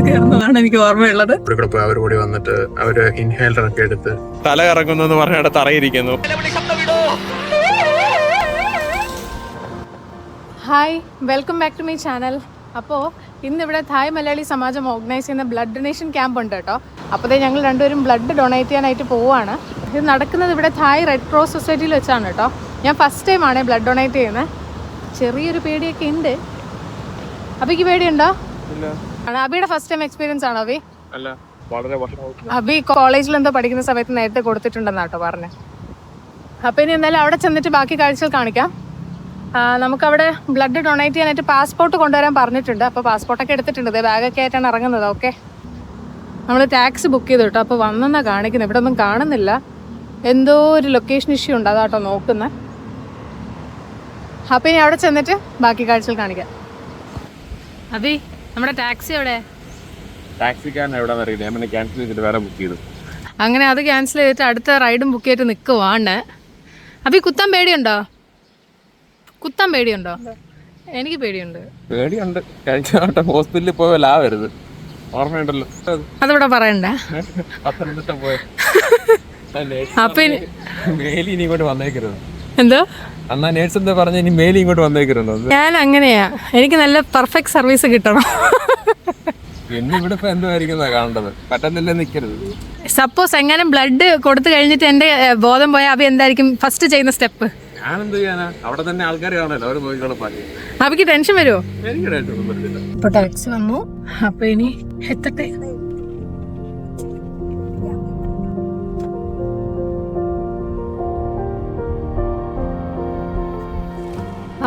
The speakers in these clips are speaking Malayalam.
കയറുന്നതാണ് എനിക്ക് ഓർമ്മയുള്ളത്. അവർ കൂടി വന്നിട്ട് അവര് ഇൻഹേലർ ഒക്കെ എടുത്ത് തല കറങ്ങുന്നു പറഞ്ഞ തറയിരിക്കുന്നു. Hi, welcome back to my channel. അപ്പോൾ ഇന്നിവിടെ തായ് മലയാളി സമാജം ഓർഗനൈസ് ചെയ്യുന്ന ബ്ലഡ് ഡൊണേഷൻ ക്യാമ്പ് ഉണ്ട് കേട്ടോ. അപ്പോഴത്തേ ഞങ്ങൾ രണ്ടുപേരും ബ്ലഡ് ഡൊണേറ്റ് ചെയ്യാനായിട്ട് പോവുകയാണ്. ഇത് നടക്കുന്നത് ഇവിടെ തായ് റെഡ് ക്രോസ് സൊസൈറ്റിയിൽ വെച്ചാണ് കേട്ടോ. ഞാൻ ഫസ്റ്റ് ടൈമാണ് ബ്ലഡ് ഡൊണേറ്റ് ചെയ്യുന്നത്. ചെറിയൊരു പേടിയൊക്കെ ഉണ്ട്. അബിക്ക് പേടിയുണ്ടോ? അബിയുടെ ഫസ്റ്റ് ടൈം എക്സ്പീരിയൻസ് ആണോ അബി? അബി കോളേജിൽ എന്തോ പഠിക്കുന്ന സമയത്ത് നേരത്തെ കൊടുത്തിട്ടുണ്ടെന്നാട്ടോ പറഞ്ഞത്. അപ്പോൾ ഇനി എന്തായാലും അവിടെ ചെന്നിട്ട് ബാക്കി കാഴ്ചകൾ കാണിക്കാം. നമുക്കവിടെ ബ്ലഡ് ഡൊണേറ്റ് ചെയ്യാനായിട്ട് പാസ്പോർട്ട് കൊണ്ടുവരാൻ പറഞ്ഞിട്ടുണ്ട്. അപ്പോൾ പാസ്പോർട്ടൊക്കെ എടുത്തിട്ടുണ്ട്. ഇതേ ബാഗൊക്കെ ആയിട്ടാണ് ഇറങ്ങുന്നത്. ഓക്കെ, നമ്മൾ ടാക്സി ബുക്ക് ചെയ്തു കേട്ടോ. അപ്പോൾ വന്നെന്നാണ് കാണിക്കുന്നത്. ഇവിടെ ഒന്നും കാണുന്നില്ല. എന്തോ ഒരു ലൊക്കേഷൻ ഇഷ്യൂ ഉണ്ട്, അതാട്ടോ നോക്കുന്നത്. അപ്പോൾ ഇനി അവിടെ ചെന്നിട്ട് ബാക്കി കാഴ്ചകൾ കാണിക്കാം. അബി, നമ്മുടെ ടാക്സി എവിടെ? ടാക്സിക്കാരൻ എവിടെയാണെന്ന് അറിയില്ല. ഞാൻ ക്യാൻസൽ ചെയ്തിട്ട് വേറെ ബുക്ക് ചെയ്തു. അങ്ങനെ അത് ക്യാൻസൽ ചെയ്തിട്ട് അടുത്ത റൈഡും ബുക്ക് ചെയ്തിട്ട് നിൽക്കുവാണ്. അബി, കുത്താൻ പേടിയുണ്ടോ? എനിക്ക് പേടിയുണ്ട്. കഴിഞ്ഞ ഹോസ്പിറ്റലിൽ പോയ ലാവരുത്, ഓർമ്മയുണ്ടല്ലോ. അതിവിടെ പറയണ്ട. മേലി ഇനി ഇങ്ങോട്ട് വന്നേക്കരുത്. എന്തോ അന്നാ നേഴ്സ് എന്താ പറഞ്ഞ, ഇനി മേലി ഇങ്ങോട്ട് വന്നേക്കരുത്. ഞാൻ അങ്ങനെയാ, എനിക്ക് നല്ല പെർഫെക്റ്റ് സർവീസ് കിട്ടണം. ഇവിടെ ഇപ്പൊ എന്തായിരിക്കും കാണേണ്ടത്? പറ്റുന്നില്ല, നിൽക്കരുത്. സപ്പോസ് എങ്ങനെ ബ്ലഡ് കൊടുത്തു കഴിഞ്ഞിട്ട് എന്റെ ബോധം പോയാൽ അവ എന്തായിരിക്കും ഫസ്റ്റ് ചെയ്യുന്ന സ്റ്റെപ്പ്? ഞാനെന്ത് ചെയ്യാനാ? അവിടെ തന്നെ ആൾക്കാർ കാണല്ലോ, അവര് നോക്കിക്കോളെ. അവക്ക് ടെൻഷൻ വരുമോ? എനിക്ക് ടെൻഷൻ ഒന്നും വരുന്നില്ല. ഇപ്പൊ ടാക്സി വന്നു. അപ്പൊ ഇനി എത്തട്ടെ.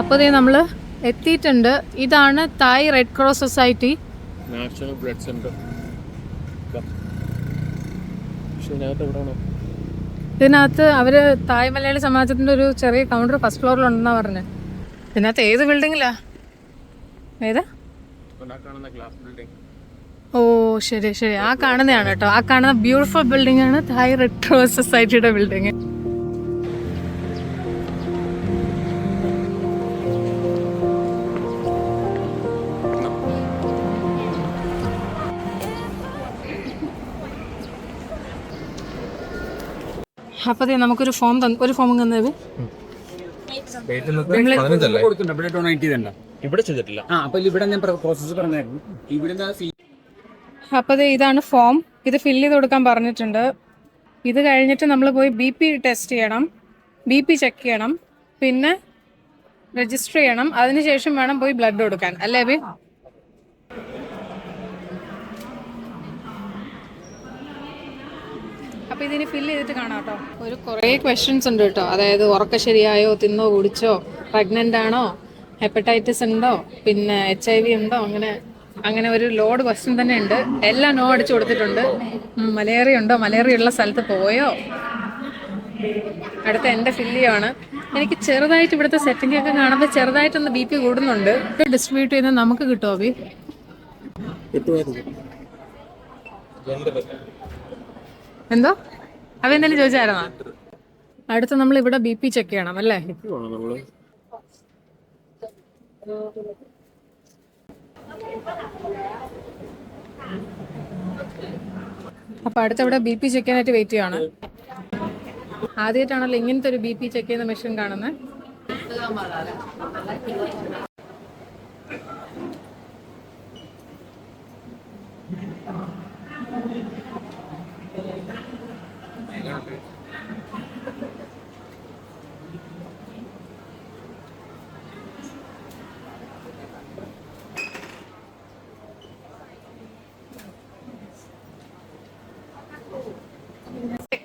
അപ്പോൾ നമ്മള് എത്തിയിട്ടുണ്ട്. ഇതാണ് Thai red cross society national blood centre. ഇതിനകത്ത് അവര് തായ് മലയാളി സമാജത്തിന്റെ ഒരു ചെറിയ കൗണ്ടർ ഫസ്റ്റ് ഫ്ലോറിലുണ്ടെന്നാ പറഞ്ഞത്. ഇതിനകത്ത് ഏത് ബിൽഡിങ്ങിലാ? ഏതാ? ഓ ശരി ശരി, ആ കാണുന്നതാണ് കേട്ടോ. ആ കാണുന്ന ബ്യൂട്ടിഫുൾ ബിൽഡിംഗ് ആണ് തായ് റെഡ് ക്രോസ് സൊസൈറ്റിയുടെ ബിൽഡിംഗ്. അപ്പൊ നമുക്കൊരു ഫോം ഒരു ഫോം തന്നത് അപ്പൊ ഇതാണ് ഫോം. ഇത് ഫില്ല് ചെയ്ത് കൊടുക്കാൻ പറഞ്ഞിട്ടുണ്ട്. ഇത് കഴിഞ്ഞിട്ട് നമ്മൾ പോയി BP ടെസ്റ്റ് ചെയ്യണം, BP ചെക്ക് ചെയ്യണം, പിന്നെ രജിസ്റ്റർ ചെയ്യണം. അതിനുശേഷം വേണം പോയി ബ്ലഡ് കൊടുക്കാൻ, അല്ലേ ബി? അപ്പോൾ ഇതിന് ഫില്ല് ചെയ്തിട്ട് കാണാം കേട്ടോ. ഒരു കുറേ ക്വസ്റ്റ്യൻസ് ഉണ്ട് കേട്ടോ. അതായത് ഉറക്കം ശരിയായോ, തിന്നോ കുടിച്ചോ, പ്രഗ്നൻ്റ് ആണോ, ഹെപ്പറ്റൈറ്റിസ് ഉണ്ടോ, പിന്നെ HIV ഉണ്ടോ, അങ്ങനെ ഒരു ലോഡ് ക്വസ്റ്റ്യൻ തന്നെ ഉണ്ട്. എല്ലാം നോ അടിച്ചു കൊടുത്തിട്ടുണ്ട്. മലേറിയ ഉണ്ടോ, മലേറിയ ഉള്ള സ്ഥലത്ത് പോയോ. അടുത്ത എൻ്റെ ഫില്ല് ചെയ്യുവാണ്. എനിക്ക് ചെറുതായിട്ട് ഇവിടുത്തെ സെറ്റിംഗ് ഒക്കെ കാണുമ്പോൾ ചെറുതായിട്ടൊന്ന് BP കൂടുന്നുണ്ട്. ഡിസ്ട്രിബ്യൂട്ട് ചെയ്താൽ നമുക്ക് കിട്ടുമോ ബി? എന്തോ അവ എന്തെങ്കിലും ചോദിച്ചായിരുന്നോ? അടുത്ത നമ്മൾ ഇവിടെ BP ചെക്ക് ചെയ്യണം അല്ലേ? അപ്പൊ അടുത്ത ഇവിടെ BP ചെക്ക് ചെയ്യാനായിട്ട് വെയിറ്റ് ചെയ്യാണ്. ആദ്യമായിട്ടാണല്ലോ ഇങ്ങനത്തെ ഒരു BP ചെക്ക് ചെയ്യുന്ന മെഷീൻ കാണുന്നത്.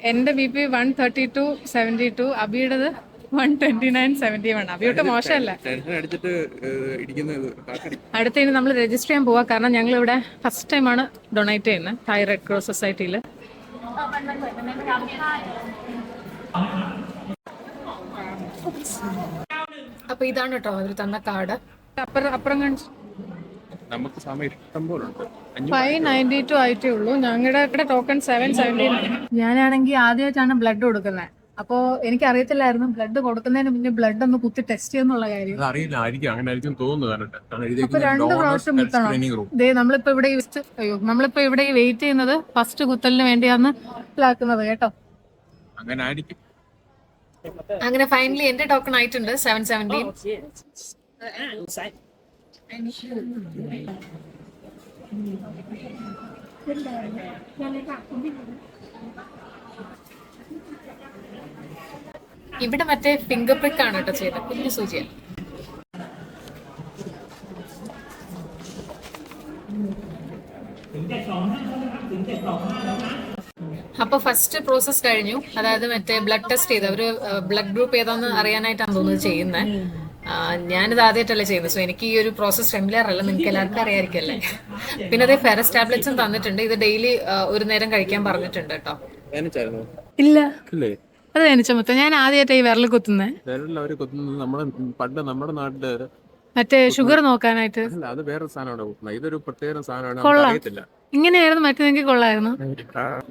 എന്റെ BP 132/72, അബിയുടേത് 129/71. അബിയോട്ട് മോശമല്ല. അടുത്ത ഇനി നമ്മൾ രജിസ്റ്റർ ചെയ്യാൻ പോവാ. കാരണം ഞങ്ങൾ ഇവിടെ ഫസ്റ്റ് ടൈമാണ് ഡൊണേറ്റ് ചെയ്യുന്നത് തായ് റെഡ് ക്രോസ് സൊസൈറ്റിയിൽ. അപ്പൊ ഇതാണ് കേട്ടോ അവർ തന്ന കാർഡ്. അപ്പുറം കാണിച്ചു. നമുക്ക് സമയം ഇഷ്ടം പോലെ ഉണ്ട്. 592 ആയിട്ടേ ഉള്ളൂ. ഞങ്ങളുടെ ടോക്കൺ 770. ഞാനാണെങ്കിൽ ആദ്യമായിട്ടാണ് ബ്ലഡ് കൊടുക്കുന്നത്. അപ്പോ എനിക്ക് അറിയത്തില്ലായിരുന്നു ബ്ലഡ് കൊടുക്കുന്നതിന് മുന്നേ ബ്ലഡ് ഒന്ന് കുത്തി ടെസ്റ്റ് ചെയ്യുന്നുള്ള കാര്യം. അത് അറിയില്ല, ആയിരിക്കും അങ്ങനെ ആയിരിക്കും തോന്നുന്നു. അപ്പൊ 2 പ്രാവശ്യം കുത്തണം. ദേ നമ്മളിപ്പോ ഇവിടെ നമ്മളിപ്പോ ഇവിടെ വെയിറ്റ് ചെയ്യുന്നത് ഫസ്റ്റ് കുത്തലിന് വേണ്ടിയാണ് മനസ്സിലാക്കുന്നത് കേട്ടോ. അങ്ങനെ ആയിരിക്കും. അങ്ങനെ ഫൈനലി എന്റെ ടോക്കൺ ആയിട്ടുണ്ട് 7:17. ഇവിടെ മറ്റേ ഫിംഗർ പ്രിക്ക് ആണ് കേട്ടോ ചെയ്തത്, കുഞ്ഞു സൂചിയാണ്. അപ്പൊ ഫസ്റ്റ് പ്രോസസ് കഴിഞ്ഞു, അതായത് മറ്റേ ബ്ലഡ് ടെസ്റ്റ് ചെയ്ത് അവര് ബ്ലഡ് ഗ്രൂപ്പ് ഏതാന്ന് അറിയാനായിട്ടാണ് തോന്നുന്നത് ചെയ്യുന്നത്. ഞാനിത് ആദ്യമായിട്ടല്ലേ ചെയ്യുന്നത്, സോ എനിക്ക് ഈ ഒരു പ്രോസസ് ഫെമിലിയർ അല്ല, നിങ്ങൾക്ക് എല്ലാവർക്കും അറിയാമായിരിക്കല്ലേ. പിന്നെ അതേ ഫെറസ് ടാബ്ലറ്റ്സും തന്നിട്ടുണ്ട്, ഇത് ഡെയിലി ഒരു നേരം കഴിക്കാൻ പറഞ്ഞിട്ടുണ്ട് കേട്ടോ. ഇല്ല അത് വേനിച്ച മൊത്തം ഞാൻ ആദ്യമായിട്ട് ഈ വിരൽ കുത്തുന്നത്. അവര് കുത്തുന്നത് നമ്മുടെ നാട്ടില് മറ്റേ ഷുഗർ നോക്കാനായിട്ട്. അത് വേറെ സാധനമാണ്, ഇതൊരു പ്രത്യേക സാധനമാണ്, കൊള്ളാം. അറിയത്തില്ല. ഇങ്ങനെയായിരുന്നു മറ്റേതെങ്കിൽ കൊള്ളായിരുന്നു.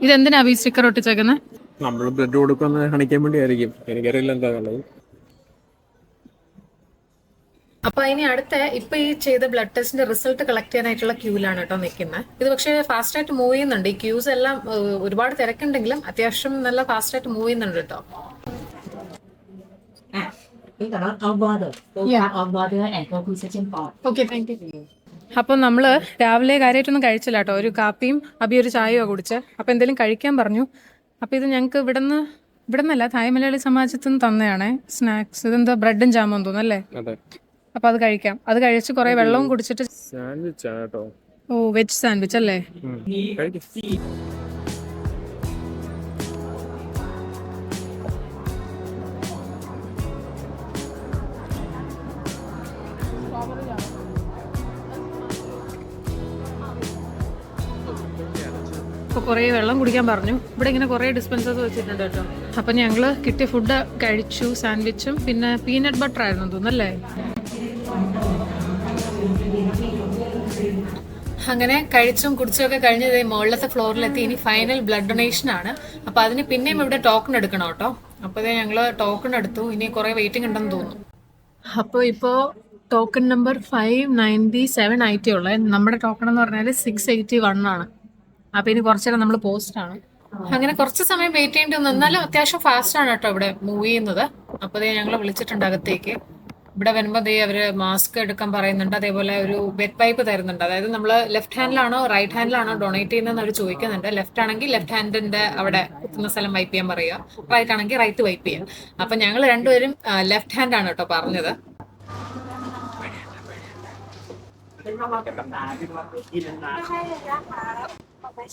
ഇതെന്തിനാ ഈ സ്റ്റിക്കർ ഒട്ടിച്ചേക്കുന്നത്? നമ്മള് ബ്ലഡ് കൊടുക്കുന്ന കാണിക്കാൻ വേണ്ടി ആയിരിക്കും, എനിക്കറിയില്ല എന്താണുള്ളത്. അപ്പൊ ഇനി അടുത്ത ഇപ്പൊ ഈ ചെയ്ത ബ്ലഡ് ടെസ്റ്റിന്റെ റിസൾട്ട് കളക്ട് ചെയ്യാനായിട്ടുള്ള ക്യൂലാണ് കേട്ടോ നിൽക്കുന്നത്. ഇത് പക്ഷേ ഫാസ്റ്റ് ആയിട്ട് മൂവ് ചെയ്യുന്നുണ്ട്. ഈ ക്യൂസ് എല്ലാം ഒരുപാട് തിരക്കുണ്ടെങ്കിലും അത്യാവശ്യം നല്ല ഫാസ്റ്റ് ആയിട്ട് മൂവ് ചെയ്യുന്നുണ്ട് കേട്ടോ. അപ്പൊ നമ്മള് രാവിലെ കാര്യമായിട്ടൊന്നും കഴിച്ചില്ല കേട്ടോ. ഒരു കാപ്പിയും അബി ഒരു ചായയോ കുടിച്ച്. അപ്പൊ എന്തെങ്കിലും കഴിക്കാൻ പറഞ്ഞു. അപ്പൊ ഇത് ഞങ്ങക്ക് ഇവിടുന്നല്ല, തായ് മലയാളി സമാജത്തിൽ നിന്ന് തന്നെയാണേ സ്നാക്സ്. ഇതെന്താ ബ്രെഡും ജാമും തോന്നുന്നല്ലേ. അപ്പൊ അത് കഴിക്കാം. അത് കഴിച്ച് കുറെ വെള്ളവും കുടിച്ചിട്ട്. ഓ വെജ് സാൻഡ്വിച്ച് അല്ലേ. അപ്പോൾ കുറേ വെള്ളം കുടിക്കാൻ പറഞ്ഞു. ഇവിടെ ഇങ്ങനെ കുറേ ഡിസ്പെൻസേഴ്സ് വെച്ചിട്ടുണ്ട് കേട്ടോ. അപ്പം ഞങ്ങൾ കിട്ടിയ ഫുഡ് കഴിച്ചു, സാൻഡ്വിച്ചും പിന്നെ പീനട്ട് ബട്ടർ ആയിരുന്നു തോന്നുന്നല്ലേ. അങ്ങനെ കഴിച്ചും കുടിച്ചും ഒക്കെ കഴിഞ്ഞ് മുകളിലത്തെ ഫ്ലോറിലെത്തി. ഇനി ഫൈനൽ ബ്ലഡ് ഡൊണേഷൻ ആണ്. അപ്പോൾ അതിന് പിന്നെയും ഇവിടെ ടോക്കൺ എടുക്കണം കേട്ടോ. അപ്പോൾ ഞങ്ങൾ ടോക്കൺ എടുത്തു. ഇനി കുറേ വെയിറ്റിംഗ് ഉണ്ടെന്ന് തോന്നുന്നു. അപ്പോൾ ഇപ്പോൾ ടോക്കൺ നമ്പർ 597 ആയിട്ടേ ഉള്ളത്. നമ്മുടെ ടോക്കൺ എന്ന് പറഞ്ഞാൽ 681 ആണ്. അപ്പൊ ഇനി കുറച്ചേരം നമ്മൾ പോസ്റ്റ് ആണ്. അങ്ങനെ കുറച്ച് സമയം വെയിറ്റ് ചെയ്യേണ്ടി വന്നു. എന്നാലും അത്യാവശ്യം ഫാസ്റ്റ് ആണ് കേട്ടോ ഇവിടെ മൂവ് ചെയ്യുന്നത്. അപ്പൊ ഞങ്ങൾ വിളിച്ചിട്ടുണ്ട് അകത്തേക്ക്. ഇവിടെ വരുമ്പോൾ അവര് മാസ്ക് എടുക്കാൻ പറയുന്നുണ്ട്. അതേപോലെ ഒരു വെറ്റ് പൈപ്പ് തരുന്നുണ്ട്. അതായത് നമ്മൾ ലെഫ്റ്റ് ഹാൻഡിലാണോ റൈറ്റ് ഹാൻഡിലാണോ ഡൊണേറ്റ് ചെയ്യുന്നതെന്ന് അവർ ചോദിക്കുന്നുണ്ട്. ലെഫ്റ്റ് ആണെങ്കിൽ ലെഫ്റ്റ് ഹാൻഡിന്റെ അവിടെ കുത്തുന്ന സ്ഥലം വൈപ്പ് ചെയ്യാൻ പറയുക, റൈറ്റ് ആണെങ്കിൽ റൈറ്റ് വൈപ്പ് ചെയ്യാം. അപ്പൊ ഞങ്ങൾ രണ്ടുപേരും ലെഫ്റ്റ് ഹാൻഡ് ആണ് കേട്ടോ പറഞ്ഞത്.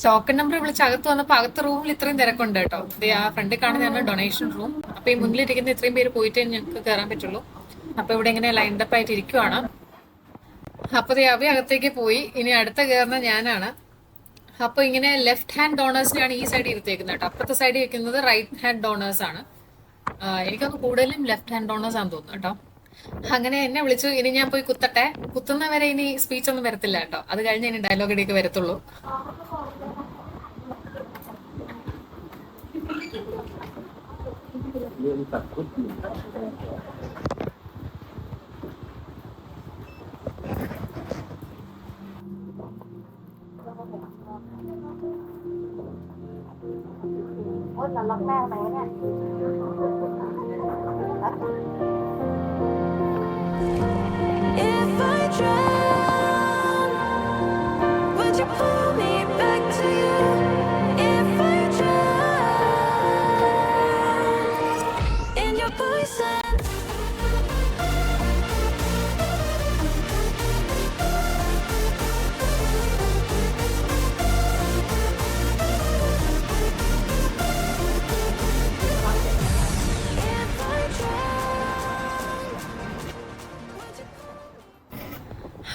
ടോക്കൺ നമ്പർ വിളിച്ച് അകത്ത് വന്നപ്പോൾ അകത്ത് റൂമിൽ ഇത്രയും തിരക്കുണ്ട് കേട്ടോ. ആ ഫ്രണ്ടിൽ കാണുന്നതാണ് ഡൊണേഷൻ റൂം. അപ്പൊ ഈ മുന്നിലിരിക്കുന്ന ഇത്രയും പേര് പോയിട്ടേ ഞങ്ങൾക്ക് കയറാൻ പറ്റുള്ളൂ. അപ്പൊ ഇവിടെ ഇങ്ങനെ ലൈൻഡപ്പ് ആയിട്ട് ഇരിക്കുവാണ്. അപ്പൊ അവ അകത്തേക്ക് പോയി. ഇനി അടുത്ത കയറുന്ന ഞാനാണ്. അപ്പൊ ഇങ്ങനെ ലെഫ്റ്റ് ഹാൻഡ് ഡോണേഴ്സിനാണ് ഈ സൈഡ് ഇരുത്തേക്കുന്നത് കേട്ടോ. അപ്പുറത്തെ സൈഡ് വെക്കുന്നത് റൈറ്റ് ഹാൻഡ് ഡോണേഴ്സ് ആണ്. എനിക്കൊന്ന് കൂടുതലും ലെഫ്റ്റ് ഹാൻഡ് ഡോണേഴ്സ് ആണെന്ന് തോന്നുന്നു കേട്ടോ. അങ്ങനെ എന്നെ വിളിച്ചു. ഇനി ഞാൻ പോയി കുത്തട്ടെ. കുത്തുന്നവരെ ഇനി സ്പീച്ച് ഒന്നും വരത്തില്ല കേട്ടോ. അത് കഴിഞ്ഞ് ഇനി ഡയലോഗ് ഇടയ്ക്ക് വരത്തുള്ളൂ. If I drown, would you pull me back to you? If I drown in your poison.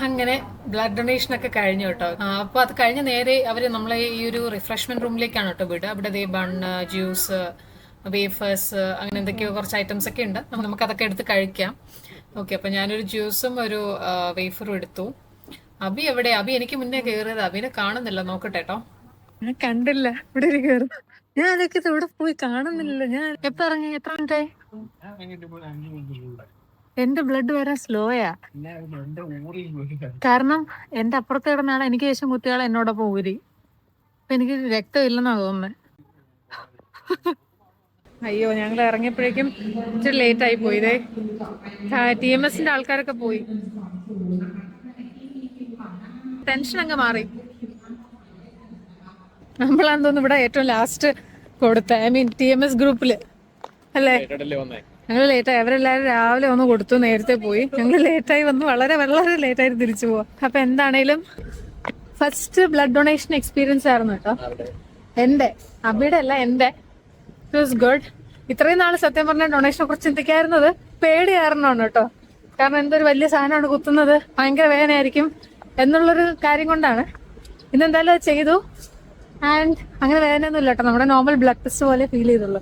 അങ്ങനെ ബ്ലഡ് ഡൊണേഷൻ ഒക്കെ കഴിഞ്ഞു കേട്ടോ. അപ്പൊ അത് കഴിഞ്ഞ് നേരെ അവര് നമ്മളെ ഈ ഒരു റിഫ്രഷ്മെന്റ് റൂമിലേക്കാണ് കേട്ടോ വിടുക. ഇവിടെ ബണ്ണ്, ജ്യൂസ്, വേഫേഴ്സ്, അങ്ങനെ എന്തൊക്കെയോ കുറച്ച് ഐറ്റംസ് ഒക്കെ ഉണ്ട്. നമുക്ക് അതൊക്കെ എടുത്ത് കഴിക്കാം. ഓക്കെ, അപ്പൊ ഞാനൊരു ജ്യൂസും ഒരു വേഫറും എടുത്തു. അബി എവിടെ? അബി എനിക്ക് മുന്നേ കയറിയത്. അബിനെ കാണുന്നില്ല, നോക്കട്ടെ കേട്ടോ. ഞാൻ കണ്ടില്ല ഇവിടെ കയറി. ഞാൻ അതൊക്കെ ഇവിടെ പോയി കാണുന്നില്ലല്ലോ. ഞാൻ എപ്പോ ഇറങ്ങി? എത്ര മിനിറ്റായി? എന്റെ ബ്ലഡ് വരാൻ സ്ലോയാ. കാരണം എന്റെ അപ്പുറത്ത് കിടന്ന ആളെ എനിക്ക് ശേഷം കുത്തിയാളെ എന്നോടൊപ്പം ഊരി. അപ്പൊ എനിക്ക് രക്തം ഇല്ലെന്നാ തോന്നുന്നത്. അയ്യോ, ഞങ്ങൾ ഇറങ്ങിയപ്പോഴേക്കും ഇച്ചിരി ലേറ്റ് ആയി പോയി. ഇതേ TMSന്റെ ആൾക്കാരൊക്കെ പോയി. ടെൻഷൻ അങ്ങ് മാറി. നമ്മളാന്ന് തോന്നുന്നു ഇവിടെ ഏറ്റവും ലാസ്റ്റ് കൊടുത്ത. TMS ഗ്രൂപ്പില് അല്ലേ? ഞങ്ങൾ ലേറ്റായി. അവരെല്ലാവരും രാവിലെ വന്ന് കൊടുത്തു, നേരത്തെ പോയി. ഞങ്ങൾ ലേറ്റായി വന്നു, വളരെ വളരെ ലേറ്റായി തിരിച്ചു പോവാ. അപ്പൊ എന്താണേലും ഫസ്റ്റ് ബ്ലഡ് ഡൊണേഷൻ എക്സ്പീരിയൻസ് ആയിരുന്നു കേട്ടോ. എന്റെ അബിയുടെ അല്ല, എന്റെ. It was good. ഇത്രയും നാൾ സത്യം പറഞ്ഞ ഡൊണേഷനെ കുറിച്ച് ചിന്തിക്കാറുന്നത് പേടിയായിരുന്നാണ് കേട്ടോ. കാരണം എന്തൊരു വലിയ സാധനമാണ് കുത്തുന്നത്, ഭയങ്കര വേദനയായിരിക്കും എന്നുള്ളൊരു കാര്യം കൊണ്ടാണ്. ഇന്നെന്തായാലും അത് ചെയ്തു. ആൻഡ് അങ്ങനെ വേദനയൊന്നും ഇല്ല കേട്ടോ. നമ്മുടെ നോർമൽ ബ്ലഡ് ടെസ്റ്റ് പോലെ ഫീൽ ചെയ്തുള്ളൂ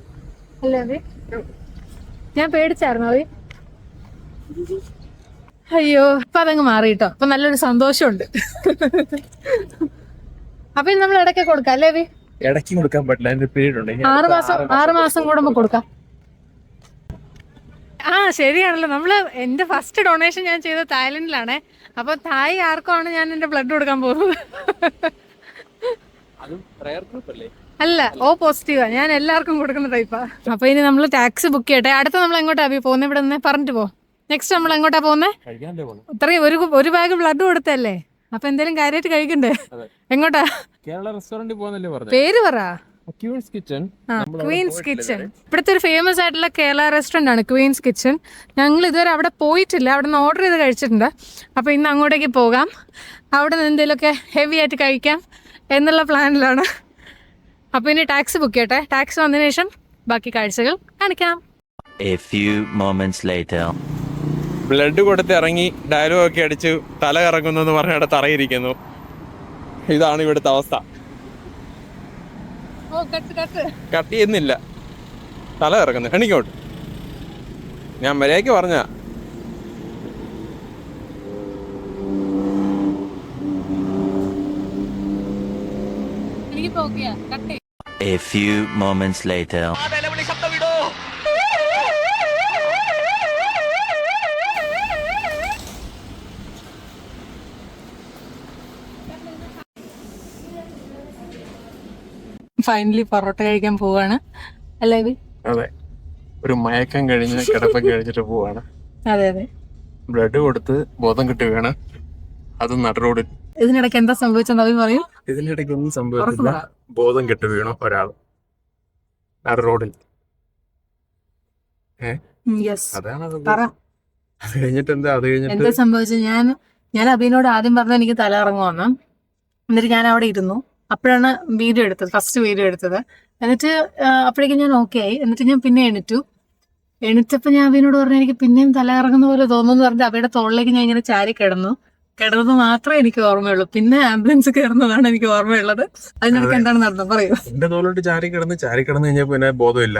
അല്ലേ അഭി? ഞാൻ പേടിച്ചായിരുന്നു അഭി. അയ്യോ, ഇപ്പൊ അതങ്ങ് മാറി കേട്ടോ. അപ്പൊ നല്ലൊരു സന്തോഷമുണ്ട്. അപ്പൊ നമ്മൾ ഇടയ്ക്ക് കൊടുക്കാം അല്ലേ അഭി? ഇടയ്ക്ക് കൊടുക്കാൻ പറ്റില്ല, അതിന്റെ പീരീഡ് ഉണ്ട്. 6 മാസം കൂടുമ്പോ കൊടുക്കാം. ശരിയാണല്ലോ. നമ്മള് എന്റെ ഫസ്റ്റ് ഡൊണേഷൻ ഞാൻ ചെയ്തത് തായ്ലൻഡിലാണേ. അപ്പൊ തായ് ആർക്കാണ് ഞാൻ എന്റെ ബ്ലഡ് കൊടുക്കാൻ പോകുന്നത്. അല്ല, O പോസിറ്റീവാ. ഞാൻ എല്ലാവർക്കും കൊടുക്കുന്ന ടൈപ്പാ. അപ്പൊ ഇനി നമ്മള് ടാക്സി ബുക്ക് ചെയ്യട്ടെ. അടുത്ത നമ്മൾ എങ്ങോട്ടാ പോകുന്നത്? ഇവിടെ നിന്ന് പറഞ്ഞിട്ട് പോ. നെക്സ്റ്റ് നമ്മൾ എങ്ങോട്ടാ പോകുന്നത്? ഇത്രയും ഒരു ബാഗ് ബ്ലഡ് കൊടുത്തല്ലേ, അപ്പൊ എന്തേലും കാര്യമായിട്ട് കഴിക്കണ്ടേ? എങ്ങോട്ടാ? കേരള റെസ്റ്റോറന്റിൽ പോകുന്നല്ലേ പറഞ്ഞു. പേര് പറ. Queen's kitchen. ക്വീൻസ് കിച്ചൺ ഇവിടുത്തെ ഒരു ഫേമസ് ആയിട്ടുള്ള കേരള റെസ്റ്റോറന്റ് ആണ് ക്വീൻസ് കിച്ചൺ. ഞങ്ങൾ ഇതുവരെ അവിടെ പോയിട്ടില്ല, അവിടെ നിന്ന് ഓർഡർ ചെയ്ത് കഴിച്ചിട്ടുണ്ട്. അപ്പോൾ ഇന്ന് അങ്ങോട്ടേക്ക് പോകാം, അവിടെ നിന്ന് എന്തെങ്കിലുമൊക്കെ ഹെവി ആയിട്ട് കഴിക്കാം എന്നുള്ള പ്ലാനിലാണ്. അപ്പോൾ ഇനി ടാക്സി ബുക്ക് ചെയ്യട്ടെ. ടാക്സി വന്നതിന് ശേഷം ബാക്കി കാഴ്ചകൾ കാണിക്കാം. A few moments later. Blood കൊടുത്ത് ഇറങ്ങി ഡയലോഗ് ഒക്കെ അടിച്ച് തല കറങ്ങുന്നു എന്ന് പറഞ്ഞ അവിടെ തറയിരിക്കുന്നു. ഇതാണ് ഇവിടുത്തെ അവസ്ഥ. കട്ട് ചെയ്യുന്നില്ല, തല ഇറക്കുന്നു. എണിക്കോട്ട് ഞാൻ മര്യാദയ്ക്ക് പറഞ്ഞ. A few moments later. Finally parotta കഴിക്കാൻ പോവാണ് അല്ലേ? അതെ, ഒരു മയക്കം കഴിഞ്ഞ് കിടപ്പം കഴിഞ്ഞിട്ട് പോവാണ്. അതെ അതെ. ബ്ലഡ് കൊടുത്ത് ബോധം കിട്ടി വീണ്, അത് നടുറോഡിൽ. ഇതിനിടയ്ക്ക് എന്താ സംഭവിച്ചെന്ന് അവർ പറയും. ഇതിനിടയ്ക്ക് ഒന്നും സംഭവിച്ചില്ല, ബോധം കെട്ട് വീണു ഒരാൾ നടുറോഡിൽ. അതാണ് അത് കഴിഞ്ഞിട്ട് എന്താ? അത് കഴിഞ്ഞിട്ട് എന്താ സംഭവിച്ചത്? ഞാൻ അഭിനോട് ആദ്യം പറഞ്ഞു എനിക്ക് തല ഇറങ്ങുമെന്ന്. എന്നിട്ട് ഞാൻ അവിടെ ഇരുന്നു. അപ്പോഴാണ് വീഡിയോ എടുത്തത്, ഫസ്റ്റ് വീഡിയോ എടുത്തത്. എന്നിട്ട് അപ്പോഴേക്കും ഞാൻ ഓക്കെ ആയി. എന്നിട്ട് ഞാൻ പിന്നെ എണീറ്റപ്പോൾ ഞാൻ അഭിനോട് പറഞ്ഞു എനിക്ക് പിന്നെയും തല ഇറങ്ങുന്ന പോലെ തോന്നുന്നു പറഞ്ഞിട്ട് അവിയുടെ തോളിലേക്ക് ഞാൻ ഇങ്ങനെ ചാരി കിടന്നത് മാത്രമേ എനിക്ക് ഓർമ്മയുള്ളൂ. പിന്നെ ആംബുലൻസ് കയറുന്നതാണ് എനിക്ക് ഓർമ്മയുള്ളത്. അതിനിടയ്ക്ക് എന്താണ് നടന്നത് പറയൂ. എന്റെ തോളിലോട്ട് ചാരി കിടന്ന് കഴിഞ്ഞപ്പോ പിന്നെ ബോധമില്ല,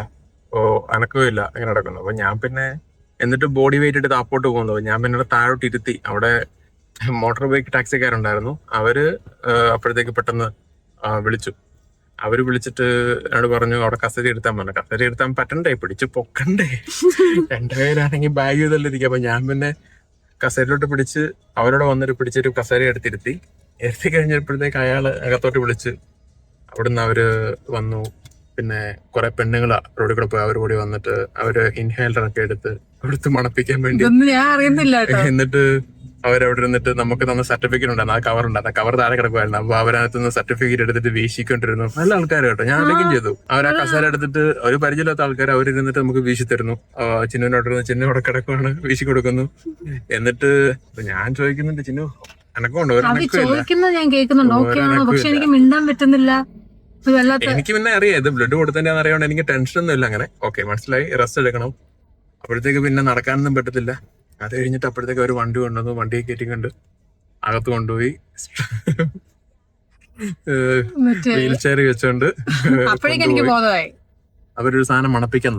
അനക്കവും ഇല്ല, ഇങ്ങനെ കിടക്കുന്നു. അപ്പൊ ഞാൻ പിന്നെ എന്നിട്ട് ബോഡി വെയിറ്റ് എടുത്ത് താപ്പോട്ട് പോകുന്നു. ഞാൻ പിന്നെ താഴോട്ട് ഇരുത്തി. അവിടെ മോട്ടോർ ബൈക്ക് ടാക്സിക്കാരുണ്ടായിരുന്നു. അവര് അപ്പോഴത്തേക്ക് പെട്ടെന്ന് വിളിച്ചു. അവര് വിളിച്ചിട്ട് എന്നോട് പറഞ്ഞു അവിടെ കസേര എടുത്താൻ പറഞ്ഞു. കസേര എടുത്താൻ പറ്റണ്ടേ, പിടിച്ച് പൊക്കണ്ടേ. എന്റെ കയ്യിലാണെങ്കിൽ ബാഗ് ചെയ്തല്ലോ ഇരിക്കും. അപ്പൊ ഞാൻ പിന്നെ കസേരയിലോട്ട് പിടിച്ച് അവരോട് വന്നിട്ട് പിടിച്ചൊരു കസേര എടുത്തി കഴിഞ്ഞപ്പോഴത്തേക്ക് അയാള് അകത്തോട്ട് വിളിച്ച് അവിടുന്ന് അവര് വന്നു. പിന്നെ കുറെ പെണ്ണുങ്ങളാ റോഡിൽ കൂടെ പോയി. അവർ കൂടി വന്നിട്ട് അവര് ഇൻഹേലർ ഒക്കെ എടുത്ത് മണപ്പിക്കാൻ വേണ്ടി. എന്നിട്ട് അവരവിടെ ഇരുന്നിട്ട് നമുക്ക് തന്ന സർട്ടിഫിക്കറ്റ് ഉണ്ടായിരുന്നു. ആ കവർ ഉണ്ടായിരുന്നു. ആ കവർ താഴെ കിടക്കുമായിരുന്നു. അപ്പൊ അവരകത്ത് നിന്ന് സർട്ടിഫിക്കറ്റ് എടുത്തിട്ട് വീശിക്കൊണ്ടിരുന്നു. നല്ല ആൾക്കാർ കേട്ടോ. ഞാൻ ആലോചിക്കുകയും ചെയ്തു. അവർ ആ കസേര എടുത്തിട്ട് ഒരു പരിചയമില്ലാത്ത ആൾക്കാർ അവരിരുന്നിട്ട് നമുക്ക് വീശി തരുന്നു. ചിന്നുവിനോട്ടിരുന്ന് ചിന്നു അവിടെ കിടക്കുവാണ്, വീശി കൊടുക്കുന്നു. എന്നിട്ട് ഞാൻ ചോദിക്കുന്നുണ്ട് ചിന്നു എനക്കുണ്ടോ? ഞാൻ കേൾക്കുന്നുണ്ട്, പക്ഷെ എനിക്ക് മിണ്ടാൻ പറ്റുന്നില്ല. എനിക്ക് പിന്നെ അറിയാം ഇത് ബ്ലഡ് കൊടുത്തതിന്റെ അറിയാണ്ട് എനിക്ക് ടെൻഷനൊന്നും ഇല്ല. അങ്ങനെ ഓക്കെ മനസ്സിലായി, റെസ്റ്റ് എടുക്കണം. അപ്പോഴത്തേക്ക് പിന്നെ നടക്കാനൊന്നും പറ്റത്തില്ല. അത് കഴിഞ്ഞിട്ട് അപ്പോഴത്തേക്ക് അവർ വണ്ടി കൊണ്ടുവന്നു. വണ്ടിയെ കയറ്റിക്കൊണ്ട് അകത്ത് കൊണ്ടുപോയി വീൽ ചെയർ വെച്ചോണ്ട് അവരൊരു സാധനം മണപ്പിക്കാൻ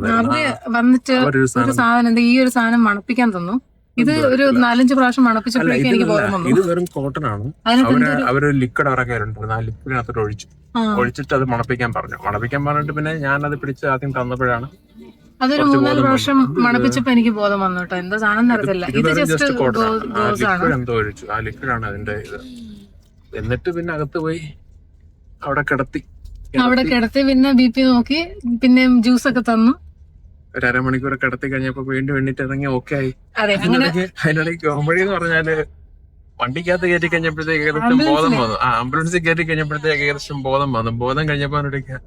തന്നു. ഇത് ഒരു 4-5 പ്രാവശ്യം മണപ്പിച്ചപ്പോഴേക്കും എനിക്ക് ബോധം വന്നു. ഇത് വെറും കോട്ടൺ ആണ്. അവരൊരു ലിക്വിഡ് ഇറക്കാറുണ്ടായിരുന്നു. ആ ലിക്വിഡിനകത്തോട്ട് ഒഴിച്ചു. ഒഴിച്ചിട്ട് അത് മണപ്പിക്കാൻ പറഞ്ഞു. മണപ്പിക്കാൻ പറഞ്ഞിട്ട് പിന്നെ ഞാനത് പിടിച്ച് ആദ്യം തന്നപ്പോഴാണ് അതൊരു കുറച്ച് 3-4 ബോധം പ്രാവശ്യം വന്നു. മണപ്പിച്ചപ്പോ എനിക്ക് ബോധം വന്നു കേട്ടോ. എന്താ സാധനം നടക്കില്ല. ഇത് ജസ്റ്റ് ജസ്റ്റ് കോട്ടറാണ്. ആ ഡോസ് ആണ്. ലിക്വിഡ് എന്തോ ഒഴിച്ചു. ആ ലിക്വിഡാണ് അതിന്റെ ഇത്. എന്നിട്ട് പിന്നെ അകത്ത് പോയി അവിടെ കിടത്തി അവിടെ കിടത്തി പിന്നെ BP നോക്കി പിന്നെ ജ്യൂസ് ഒക്കെ തന്നു. ഒരു അരമണിക്കൂർ കിടത്തി കഴിഞ്ഞപ്പോ വീണ്ടും എണ്ണിട്ട് ഇറങ്ങി ഓക്കെ ആയി. അതെ, അങ്ങനെ അതിനിടയ്ക്ക് കോമഡി എന്ന് പറഞ്ഞാല് വണ്ടിക്കകത്ത് കയറ്റി കഴിഞ്ഞപ്പോഴത്തേക്ക് ഏകദേശം ബോധം വന്നു. ആംബുലൻസിൽ കയറ്റി കഴിഞ്ഞപ്പോഴത്തേക്ക് ഏകദേശം ബോധം വന്നു. ബോധം കഴിഞ്ഞപ്പോ അവനോടൊക്കെ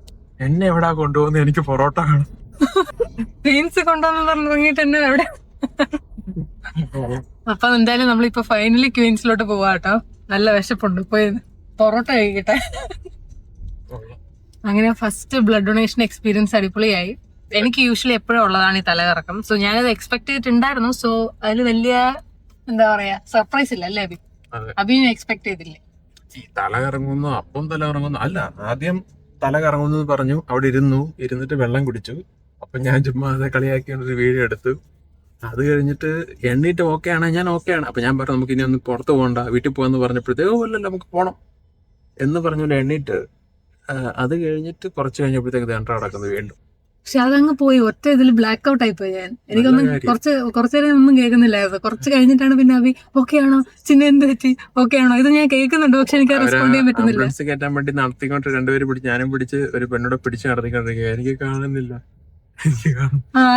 എന്നെ എവിടാ കൊണ്ടുപോകുന്നത്, എനിക്ക് പൊറോട്ട കാണും. ക്വീൻസ് കൊണ്ടുവന്ന് തുടങ്ങിയിട്ട് തന്നെ അവിടെ. അപ്പൊ എന്തായാലും നമ്മളിപ്പോ ഫൈനലി ക്വീൻസിലോട്ട് പോവാ കേട്ടോ. നല്ല വിശപ്പുണ്ട്, പോയി പൊറോട്ട കഴിക്കട്ടെ. അങ്ങനെ ഫസ്റ്റ് ബ്ലഡ് ഡൊണേഷൻ എക്സ്പീരിയൻസ് അടിപൊളിയായി. എനിക്ക് യൂഷ്വലി എപ്പോഴും ഉള്ളതാണ് ഈ തലകറക്കം. സോ ഞാനത് എക്സ്പെക്ട് ചെയ്തിട്ടുണ്ടായിരുന്നു. സോ അതിൽ വലിയ എന്താ പറയാ സർപ്രൈസ് ഇല്ല അല്ലേ അബി? അബി എക്സ്പെക്ട് ചെയ്തില്ലേ? ഈ തല കറങ്ങുന്നു അപ്പം തല കറങ്ങുന്നു അല്ല, ആദ്യം തല കറങ്ങുന്നു പറഞ്ഞു. അവിടെ ഇരുന്നിട്ട് വെള്ളം കുടിച്ചു. അപ്പൊ ഞാൻ ചുമ്മാ അത് കളിയാക്കിയാണ് ഒരു വീഡിയോ എടുത്തു. അത് കഴിഞ്ഞിട്ട് എണ്ണീട്ട് ഓക്കെ ആണ്, ഞാൻ ഓക്കെ ആണ്. അപ്പൊ ഞാൻ പറഞ്ഞു നമുക്ക് ഇനി ഒന്ന് പുറത്ത് പോകണ്ട, വീട്ടിൽ പോകാന്ന് പറഞ്ഞപ്പോഴത്തേക്ക് അല്ലല്ലോ നമുക്ക് പോണം എന്ന് പറഞ്ഞുകൊണ്ട് എണ്ണീട്ട് അത് കഴിഞ്ഞിട്ട് കുറച്ച് കഴിഞ്ഞപ്പോഴത്തേക്ക് ദേണ്ട നടക്കുന്നത് വീണ്ടും. പക്ഷെ അതങ്ങ് പോയി ഒറ്റ ഇതിൽ ബ്ലാക്ക് ഔട്ട് ആയിപ്പോയി ഞാൻ. എനിക്കൊന്നും കുറച്ചേരം ഒന്നും കേൾക്കുന്നില്ലായിരുന്നു. കുറച്ച് കഴിഞ്ഞിട്ടാണ് പിന്നെ അബി ഓക്കെ ആണോ, ചിന്ന എന്ത് പറ്റി, ഓക്കെ ആണോ, ഇത് ഞാൻ കേൾക്കുന്നുണ്ട് പക്ഷെ എനിക്ക് റെസ്പോണ്ട് ചെയ്യാൻ പറ്റുന്നില്ല. ആംബുലൻസ് കയറ്റാൻ വേണ്ടി നടത്തിക്കൊണ്ട് രണ്ടുപേരും പിടിച്ച്, ഞാനും പിടിച്ച് ഒരു പെണ്ണോടെ പിടിച്ച് നടത്തിക്കൊണ്ടിരിക്കുക. എനിക്ക് കാണുന്നില്ല.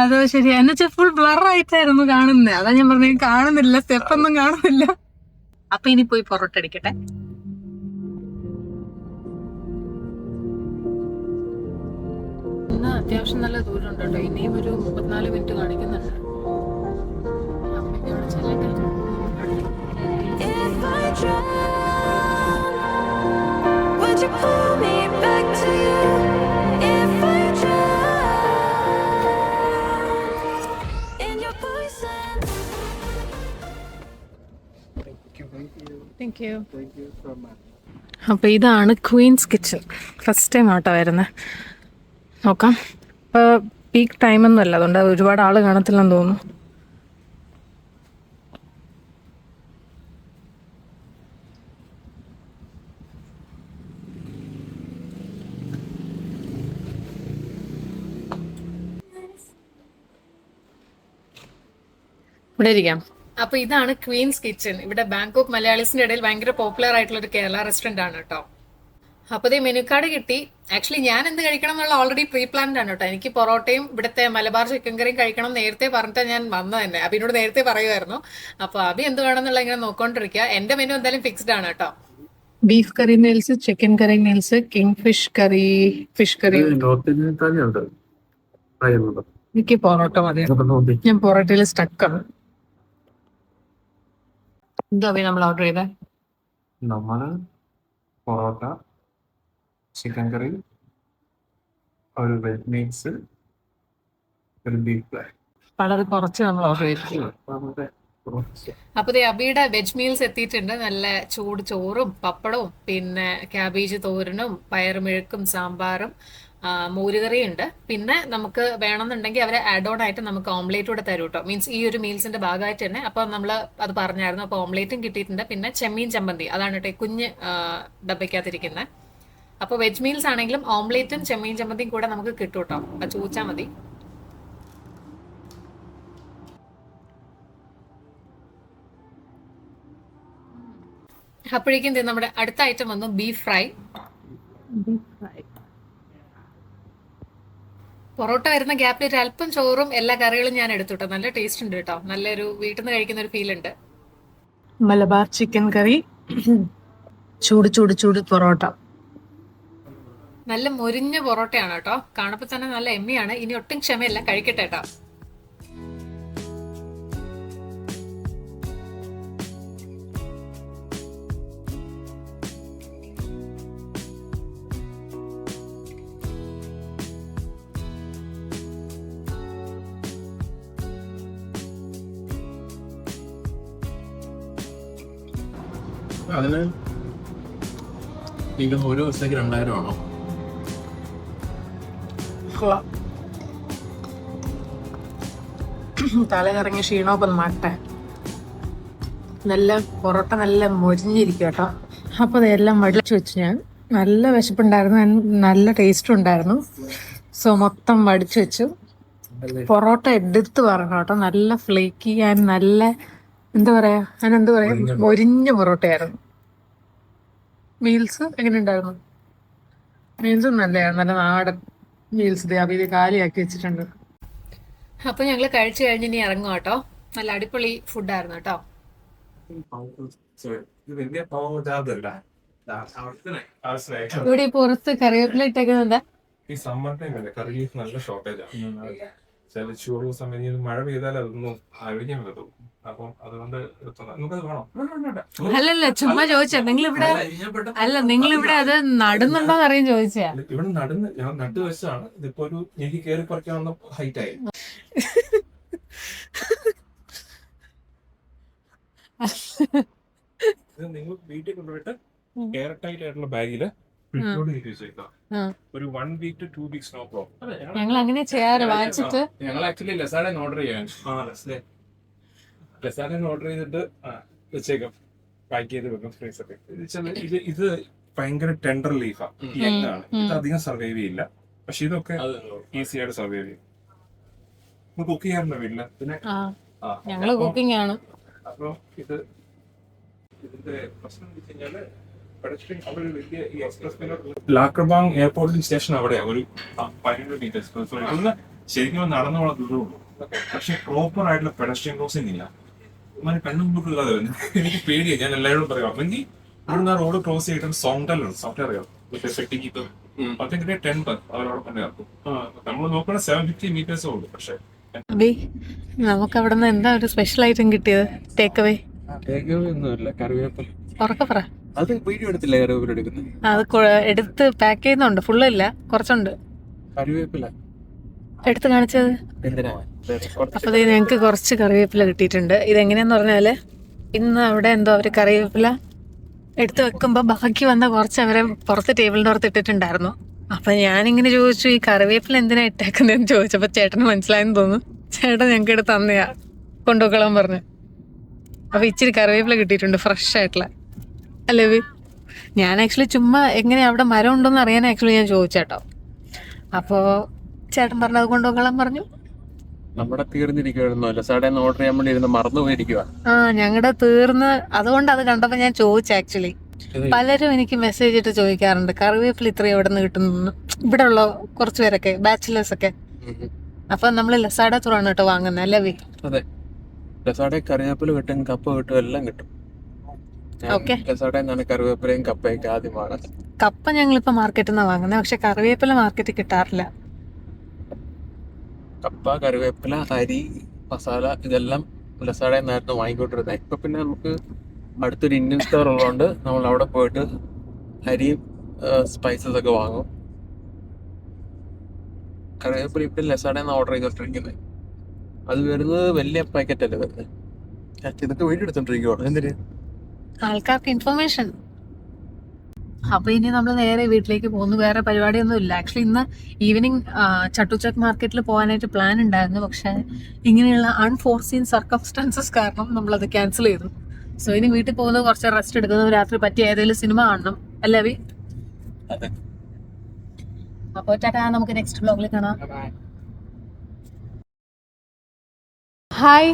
അത് ശരി. എന്നുവെച്ചാൽ ഫുൾ ബ്ലർ ആയിട്ടായിരുന്നു കാണുന്നത്. അതാ ഞാൻ പറഞ്ഞ കാണുന്നില്ല, സ്റ്റെപ്പ് ഒന്നും കാണുന്നില്ല. അപ്പൊ ഇനി പോയി പൊറോട്ട അടിക്കട്ടെ. അത്യാവശ്യം നല്ല ദൂരം ഉണ്ട് കേട്ടോ. ഇനിയും ഒരു 34 മിനിറ്റ് കാണിക്കുന്നുണ്ട്. If I drown, would you pull me back to you? If I drown in your poison. Thank you. അപ്പൊ ഇതാണ് ക്വീൻസ് കിച്ചൺ. ഫസ്റ്റ് ടൈം ആട്ടോ വരുന്നത്. നോക്കാം. ഇപ്പോൾ പീക്ക് ടൈമൊന്നും അല്ല, അതുകൊണ്ട് ഒരുപാട് ആൾ കാണത്തില്ലെന്ന് തോന്നുന്നു. ഇവിടെ ഇരിക്കാം. അപ്പൊ ഇതാണ് ക്വീൻസ് കിച്ചൺ. ഇവിടെ ബാങ്കോക്ക് മലയാളീസിന്റെ ഇടയിൽ ഭയങ്കര പോപ്പുലർ ആയിട്ടുള്ള ഒരു കേരള റെസ്റ്റോറന്റ് ആണ് കേട്ടോ. അപ്പൊ ഇതേ മെനു കാർഡ് കിട്ടി. ആക്ച്വലി ഞാൻ എന്ത് കഴിക്കണം എന്നുള്ള ഓൾറെഡി പ്രീ പ്ലാൻഡ് ആണ് കേട്ടോ. എനിക്ക് പൊറോട്ടയും ഇവിടുത്തെ മലബാർ ചിക്കൻ കറിയും കഴിക്കണം നേരത്തെ പറഞ്ഞിട്ട് ഞാൻ വന്നത് തന്നെ. അബിനോട് നേരത്തെ പറയുമായിരുന്നു. അപ്പൊ അബി എന്ത് വേണമെന്നുള്ള ഇങ്ങനെ നോക്കോണ്ടിരിക്കുക. എന്റെ മെനു എന്തായാലും ഫിക്സ്ഡ് ആണ് കേട്ടോ. ബീഫ് കറി മീൽസ്, ചിക്കൻ കറി meals, king fish curry, fish curry. എനിക്ക് പൊറോട്ട മതി. ഞാൻ പൊറോട്ടയിൽ സ്റ്റക്കാണ്. എന്താ നമ്മൾ ഓർഡർ ചെയ്തേ? നമ്മള് പൊറോട്ട, ചിക്കൻ കറി, ഒരു വെജ് മീൽസ്, ഒരു ബീഫ് ഫ്രൈ. വളരെ കുറച്ച് നമ്മൾ ഓർഡർ ചെയ്തിട്ടുണ്ട്. അപ്പൊ അബിയുടെ വെജ് മീൽസ് എത്തിയിട്ടുണ്ട്. നല്ല ചൂട് ചോറും പപ്പടവും പിന്നെ ക്യാബേജ് തോരനും പയറുമെഴുക്കും സാമ്പാറും മോരുകറിയും ഉണ്ട്. പിന്നെ നമുക്ക് വേണമെന്നുണ്ടെങ്കിൽ അവരെ ആഡ് ഓൺ ആയിട്ട് നമുക്ക് ഓംലേറ്റ് കൂടെ തരും കേട്ടോ. മീൻസ് ഈ ഒരു മീൽസിന്റെ ഭാഗമായിട്ട് തന്നെ. അപ്പൊ നമ്മൾ അത് പറഞ്ഞായിരുന്നു. അപ്പൊ ഓംലേറ്റും കിട്ടിയിട്ടുണ്ട്. പിന്നെ ചെമ്മീൻ ചമ്മന്തി, അതാണ് കേട്ടോ കുഞ്ഞ് ഡബയ്ക്കകത്തിരിക്കുന്നത്. അപ്പൊ വെജ് മീൽസ് ആണെങ്കിലും ഓംലേറ്റും ചെമ്മീൻ ചമ്മന്തിയും കൂടെ നമുക്ക് കിട്ടും കേട്ടോ. അത് ചോദിച്ചാൽ മതി. അപ്പോഴേക്കും നമ്മുടെ അടുത്ത ഐറ്റം വന്നു ബീഫ് ഫ്രൈ. പൊറോട്ട വരുന്ന ഗ്യാപ്പിൽ ഒരു അല്പം ചോറും എല്ലാ കറികളും ഞാൻ എടുത്തു കേട്ടോ. നല്ല ടേസ്റ്റ് ഉണ്ട് കേട്ടോ. നല്ലൊരു വീട്ടിൽ നിന്ന് കഴിക്കുന്ന ഒരു ഫീൽ ഉണ്ട്. മലബാർ ചിക്കൻ കറി, ചൂട് ചൂട് ചൂട് പൊറോട്ട. നല്ല മൊരിഞ്ഞ പൊറോട്ടയാണ് കേട്ടോ. കാണുമ്പോൾ തന്നെ നല്ല എമ്മിയാണ്. ഇനി ഒട്ടും ക്ഷമയില്ല, കഴിക്കട്ടെ കേട്ടോ. അതിന് നിങ്ങൾ ഒരു ദിവസത്തേക്ക് 2000 ആണോ? തലകറങ്ങിയ ക്ഷീണമൊക്കെ ഒന്ന് മാറ്റേ. നല്ല പൊറോട്ട നല്ല മൊരിഞ്ഞിരിക്കും കേട്ടോ. അപ്പോൾ അതെല്ലാം വടിച്ചു വെച്ച് ഞാൻ നല്ല വിശപ്പുണ്ടായിരുന്നു, നല്ല ടേസ്റ്റും ഉണ്ടായിരുന്നു. സോ മൊത്തം വടിച്ചു വെച്ചു. പൊറോട്ട എടുത്ത് പറഞ്ഞു കേട്ടോ, നല്ല ഫ്ലേക്കി ആൻഡ് നല്ല എന്താ പറയാ, അതിനെന്താ പറയാ, മൊരിഞ്ഞ പൊറോട്ടയായിരുന്നു. മീൽസ് എങ്ങനെ ഉണ്ടായിരുന്നു? മീൽസും നല്ലതായിരുന്നു, നല്ല നാടൻ മീൽസ്. അവര് കാലിയാക്കി വെച്ചിട്ടുണ്ട്. അപ്പൊ ഞങ്ങള് കഴിച്ചു കഴിഞ്ഞ് ഇനി ഇറങ്ങും കേട്ടോ. നല്ല അടിപൊളി ഫുഡായിരുന്നു കേട്ടോ. ഇവിടെ ഈ പുറത്ത് കറിവേപ്പില ഇട്ടേക്കുന്നത് ഈ സമ്മർ ടൈമല്ലേ, കറി ലീഫ് നല്ല ഷോർട്ടേജാണ്. ചില ചൂട് സമയത്ത് മഴ പെയ്താൽ അതൊന്നും അഴിഞ്ഞു വരും. അപ്പം അതുകൊണ്ട് നമുക്കത് വേണം. അല്ലല്ല, ചുമ്മാ ചോദിച്ചാ. നിങ്ങളിവിടെ അത് നടുന്നുണ്ടോന്ന് അറിയാൻ ചോദിച്ചാ. ഇവിടെ നടുന്ന് ഞാൻ നട്ടു വെച്ചാണ്. ഇതിപ്പോ ഒരു എനിക്ക് കയറി പറിക്കാവുന്ന ഹൈറ്റ് ആയി. ഇത് നിങ്ങൾ വീട്ടിൽ കൊണ്ടുപോയിട്ട് എയർ ടൈറ്റ് ആയിട്ടുള്ള ബാഗില് ഒരു 1 week to 2 weeks no problem. ഞങ്ങൾ അങ്ങനെ ചെയ്യാറ്, വാങ്ങിച്ചിട്ട്. ഞങ്ങൾ ആക്ച്വലി ലസാഡൻ ഓർഡർ ചെയ്യാൻ ലസാഡൻ ഓർഡർ ചെയ്തിട്ട് വെച്ചേക്കാം, പാക്ക് ചെയ്ത് വെക്കും ഫ്രീസറിൽ. ഇത് ഭയങ്കര ടെൻഡർ ലീഫാ, ആണ്. ഇത് അധികം സർവൈവ് ചെയ്യില്ല, പക്ഷെ ഇതൊക്കെ ഈസി ആയിട്ട് സർവൈവ് ചെയ്യും. കുക്ക് ചെയ്യാറുണ്ടോ വീട്ടില്? പിന്നെ ഞങ്ങള് കുക്കിംഗ് ആണ്. അപ്പൊ ഇതിന്റെ പ്രശ്നം എന്ന് വെച്ച് കഴിഞ്ഞാല് ലാക്രബാങ് എയർപോർട്ടിൽ സ്റ്റേഷൻ അവിടെയാ, ഒരു 500 meters. ശരിക്കും നടന്നു പോകാൻ ദൂരമുള്ളൂ, പക്ഷെ പ്രോപ്പർ ആയിട്ടുള്ള പെഡസ്ട്രിയൻ ക്രോസിംഗ് ഇല്ല. കണ്ണുമുട്ടുള്ളത് എനിക്ക് പേടിയാണ്. ഞാൻ എല്ലാവരോടും പറയാം, അല്ലെങ്കിൽ ഇവിടുന്ന് റോഡ് ക്രോസ് ചെയ്തിട്ട് സോങ്ടൽ അറിയാം, അതിന്റെ 10 അവരോട് തന്നെ ഇറക്കും. നമ്മൾ നോക്കണ 750 meters ഉള്ളൂ. പക്ഷെ നമുക്ക് അവിടെ നിന്ന് എന്താ ഒരു സ്പെഷ്യൽ ഐറ്റം കിട്ടിയത്? ടേക്ക് അവേ ഒന്നുമില്ല, കറിവേപ്പില. ഉറക്കെ പറ. അത് വീഡിയോ എടുത്തില്ല, കറിവേപ്പില എടുക്കുന്നത്. അത് എടുത്ത് പാക്ക് ചെയ്യുന്നുണ്ട്, ഫുള്ളില്ല, കുറച്ചുണ്ട്. കറിവേപ്പില എടുത്ത് കാണിച്ചത് എന്തിനാ? അപ്പൊ ഞങ്ങക്ക് കുറച്ച് കറിവേപ്പില കിട്ടിയിട്ടുണ്ട്. ഇതെങ്ങനെയാന്ന് പറഞ്ഞാല്, ഇന്ന് അവിടെ എന്തോ അവര് കറിവേപ്പില എടുത്ത് വെക്കുമ്പോ ബാക്കി വന്ന കുറച്ച് അവരെ പുറത്ത് ടേബിളിന്റെ പുറത്ത് ഇട്ടിട്ടുണ്ടായിരുന്നു. അപ്പൊ ഞാനിങ്ങനെ ചോദിച്ചു, ഈ കറിവേപ്പില എന്തിനാ ഇട്ടേക്കുന്നതെന്ന് ചോദിച്ചപ്പോ ചേട്ടന് മനസ്സിലായെന്ന് തോന്നുന്നു. ചേട്ടൻ ഞങ്ങൾക്ക് എടുത്ത് തന്നെയാ, കൊണ്ടുപോക്കളാൻ പറഞ്ഞു. അപ്പൊ ഇച്ചിരി കറിവേപ്പില കിട്ടിയിട്ടുണ്ട്, ഫ്രഷ് ആയിട്ടുള്ള. അല്ലേ? ഞാൻ ആക്ച്വലി ചുമ്മാ എങ്ങനെ അവിടെ മരം ഉണ്ടോന്ന് അറിയാൻ ആക്ച്വലി ഞാൻ ചോദിച്ചേട്ടോ. അപ്പോ ചേട്ടൻ പറഞ്ഞു അത് കൊണ്ടുപോക്കളാൻ പറഞ്ഞു. നമ്മുടെ തീർന്നിരിക്കുവായിരുന്നു, ലസാഡേന്ന് ഓർഡർ ചെയ്യാൻ വേണ്ടി ഇരുന്ന് മറന്നു പോയിരിക്കുക. ഞങ്ങളുടെ തീർന്ന്, അതുകൊണ്ട് അത് കണ്ടപ്പോ ഞാൻ ചോദിച്ചു. ആക്ച്വലി പലരും എനിക്ക് മെസ്സേജ് ഇട്ട് ചോദിക്കാറുണ്ട്, കറിവേപ്പില ഇത്രയും എവിടെ നിന്ന് കിട്ടുന്നു. ഇവിടെ ഉള്ള കുറച്ച് പേരൊക്കെ, ബാച്ചിലേഴ്സ് ഒക്കെ. അപ്പൊ നമ്മള് ലസാഡ തുറയാണ് കേട്ടോ വാങ്ങുന്നത്, അല്ലേ? അതെ, ലസാഡെ കറിവേപ്പില കിട്ടും, കപ്പ കിട്ടും, എല്ലാം കിട്ടും. ലസാഡെന്നാണ് കറിവേപ്പിലയും കപ്പയൊക്കെ ആദ്യം വാങ്ങുന്നത്. കപ്പ ഞങ്ങളിപ്പോ മാർക്കറ്റിൽ നിന്നാണ് വാങ്ങുന്നത്, പക്ഷെ കറിവേപ്പില മാർക്കറ്റിൽ കിട്ടാറില്ല. കപ്പ, കറിവേപ്പില, അരി, മസാല ഇതെല്ലാം ലസാഡെന്നായിരുന്നു വാങ്ങിക്കൊണ്ടിരുന്നത്. ഇപ്പൊ പിന്നെ നമുക്ക് അടുത്തൊരു ഇന്ത്യൻ സ്റ്റോർ ഉള്ളതുകൊണ്ട് നമ്മൾ അവിടെ പോയിട്ട് അരിയും സ്പൈസസ് ഒക്കെ വാങ്ങും. കറിവേപ്പില ഇപ്പം ലസാഡെന്ന് ഓർഡർ ചെയ്തോണ്ടിരിക്കുന്നത്. അത് വരുന്നത് വലിയ പാക്കറ്റ് അല്ലേ വരുന്നത്. ഇതൊക്കെ വീഡിയോ എടുത്തോണ്ടിരിക്കുവാണ്. എന്തിന്? ആൾക്കാർക്ക് ഇൻഫർമേഷൻ. അപ്പൊ ഇനി നമ്മൾ നേരെ വീട്ടിലേക്ക് പോകുന്നു. വേറെ പരിപാടിയൊന്നും ഇല്ല. ആക്ച്വലി ഇന്ന് ഈവനിങ് ചട്ടുചക് മാർക്കറ്റിൽ പോകാനായിട്ട് പ്ലാൻ ഉണ്ടായിരുന്നു, പക്ഷെ ഇങ്ങനെയുള്ള അൺഫോർസീൻ സർക്കംസ്റ്റൻസസ് കാരണം നമ്മളത് ക്യാൻസൽ ചെയ്തു. സോ ഇനി വീട്ടിൽ പോകുന്നത്, കുറച്ച് റെസ്റ്റ് എടുക്കുന്നത്, രാത്രി പറ്റിയ ഏതെങ്കിലും സിനിമ കാണണം, അല്ലേ? അപ്പോൾ ടാറ്റാ, നമുക്ക് നെക്സ്റ്റ് വ്ലോഗിൽ കാണാം. ഹായ്.